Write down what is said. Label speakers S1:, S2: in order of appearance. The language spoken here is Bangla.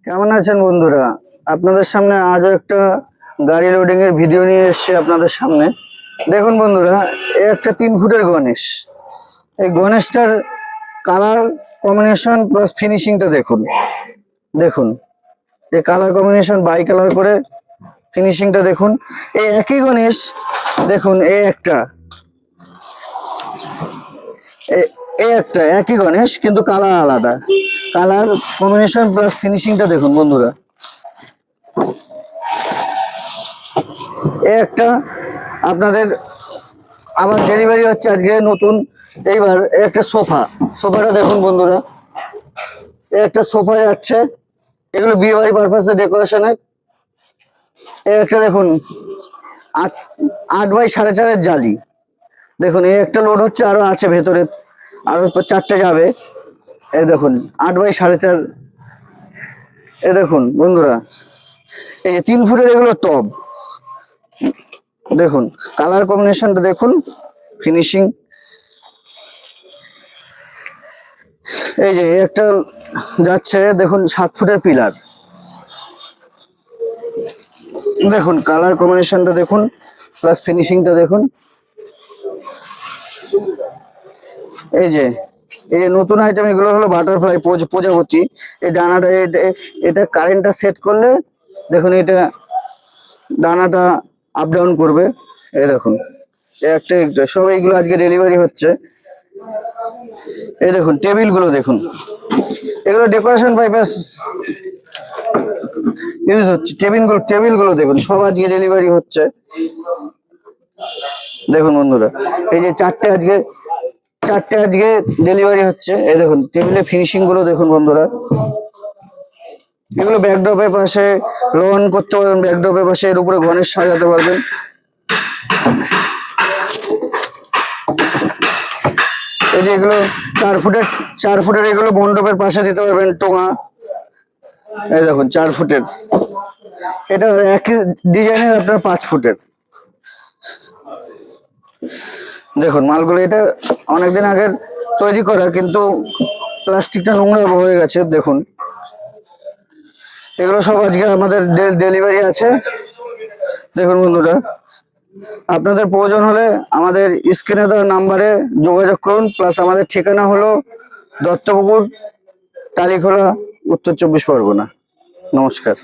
S1: কেমন আছেন বন্ধুরা? আপনাদের সামনে আজও একটা গাড়ি লোডিং এর ভিডিও নিয়ে এসেছি আপনাদের সামনে। দেখুন বন্ধুরা, এই একটা 3 ফুটের গণেশ। এই গণেশটার কালার কম্বিনেশন প্লাস ফিনিশিংটা দেখুন। দেখুন এই কালার কম্বিনেশন বাই কালার করে ফিনিশিংটা দেখুন। এই একই গণেশ দেখুন, এই একটা একই গণেশ কিন্তু কালার আলাদা। কালার কম্বিনেশন প্লাস ফিনিশিংটা দেখুন বন্ধুরা। এই একটা আপনাদের আবার ডেলিভারি হচ্ছে আজকে নতুন। এইবার একটা সোফাটা দেখুন বন্ধুরা। এই একটা সোফা যাচ্ছে, এগুলো বিয়ে বাড়ি পারপাসে ডেকোরেশনের। এই একটা দেখুন 8x4.5 জালি। দেখুন এই একটা লোড হচ্ছে, আরো আছে ভেতরে, আরো 4টে যাবে। এই দেখুন 8x4.5। এই দেখুন বন্ধুরা, এই যে 3 ফুটের এগুলো টব। দেখুন কালার কম্বিনেশনটা দেখুন, ফিনিশিং। এই যে একটা যাচ্ছে দেখুন 7 ফুটের পিলার। দেখুন কালার কম্বিনেশনটা দেখুন প্লাস ফিনিশিংটা দেখুন। এই যে নতুন আইটেম, এগুলো হলো বাটারফ্লাই প্রজাপতি। এই ডানাটা এটা কারেন্টটা সেট করলে দেখুন এটা ডানাটা আপ ডাউন করবে। এই দেখুন একটা সব এইগুলো আজকে ডেলিভারি হচ্ছে। এই দেখুন টেবিলগুলো দেখুন, এগুলো ডেকোরেশন পারপাস ইউজ হচ্ছে। টেবিলগুলো দেখুন, সব আজকে ডেলিভারি হচ্ছে। দেখুন বন্ধুরা, এই যে চারটে আজকে ডেলিভারি হচ্ছে। এই দেখুন টেবিলের ফিনিশিং গুলো দেখুন বন্ধুরা। এগুলো ব্যাকড্রপের পাশে লন করতে পারবেন, ব্যাকড্রপের পাশে এর উপরে গণেশ সাজাতে পারবেন। এই যে এগুলো 4 ফুটের এগুলো মণ্ডপের পাশে দিতে পারবেন টোঙা। এই দেখুন 4 ফুটের, এটা একই ডিজাইনের আপনার 5 ফুটের। দেখুন মালগুলো, এটা অনেকদিন আগের তৈরি করা, কিন্তু প্লাস্টিকটা নোংরা হয়ে গেছে। দেখুন এগুলো সব আজকে আমাদের ডেলিভারি আছে। দেখুন বন্ধুরা, আপনাদের প্রয়োজন হলে আমাদের স্ক্রিনে দেওয়া নাম্বারে যোগাযোগ করুন। প্লাস আমাদের ঠিকানা হলো দত্তপুকুর, টালিখোলা, উত্তর 24 পরগনা। নমস্কার।